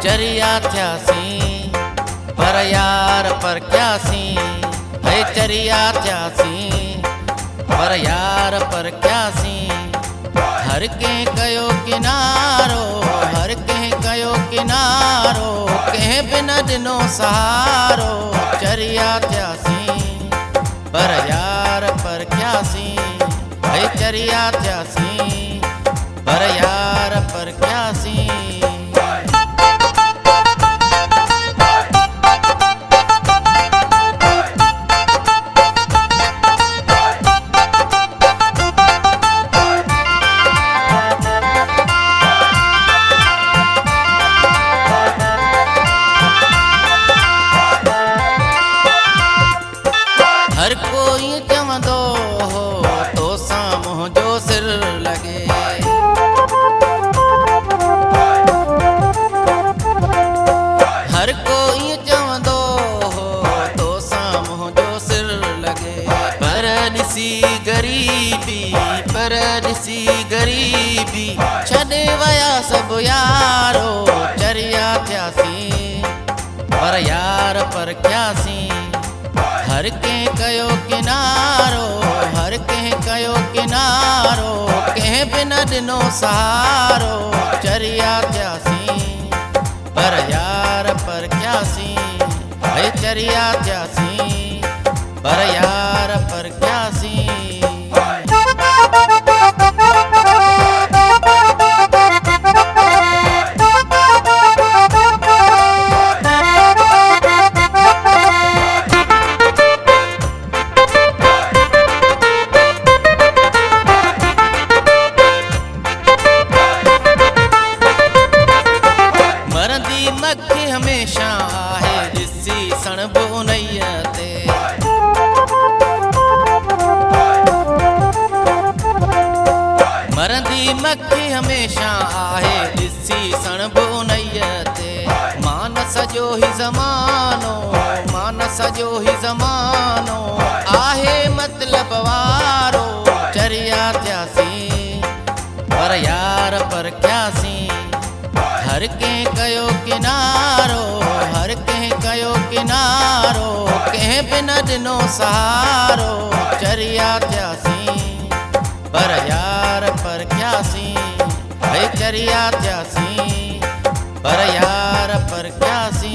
चरिया थ्यासी पर यार पर क्यासी है चरिया थ्यासी पर यार पर क्यासी हर के कयो किनारो हर के कयो किनारो कह बिना दिनो सहारो चरिया थ्यासी पर यार पर क्यासी है चरिया थ्यासी पर यार पर क्यासी हर कोई चवंदो हो तो साम्हूं जो सिर लगे हर कोई चवंदो हो तो साम्हूं जो सिर लगे पर ॾिसी गरीबी छॾे वया सभु यारो चरिया थियासी पर यार पर क्यासी हर के कयो किनारो हर के कयो किनारो कह बिना दिनो सहारो चरिया थ्यासी पर यार पर क्यासी है चरिया थ्यासी पर यार पर क्यासी मक्खी हमेशा आहे ॾिसी सणबो उनैया ते मरंदी मक्खी हमेशा आहे ॾिसी सणबो उनैया ते मान सॼो ही ज़मानो आहे मतलब वारो चरिया थियासी पर यार पर क्यासी हर के कयो किनारो हर के कयो किनारो कह बिना दिनो सहारो चरिया थ्यासी पर यार पर क्यासी है चरिया थ्यासी पर यार पर क्यासी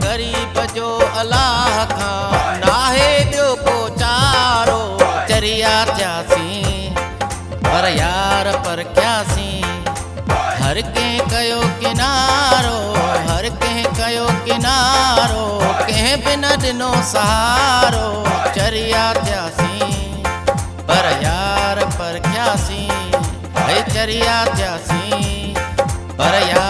गरीब जो अलाह खां नाहे ॿियो को चारो चरिया थियासी पर यार पर क्यासी हर के कयो किनारो हर के कयो किनारो कह बिना दिनो सहारो चरिया थियासी पर यार पर क्यासी है चरिया थियासी पर यार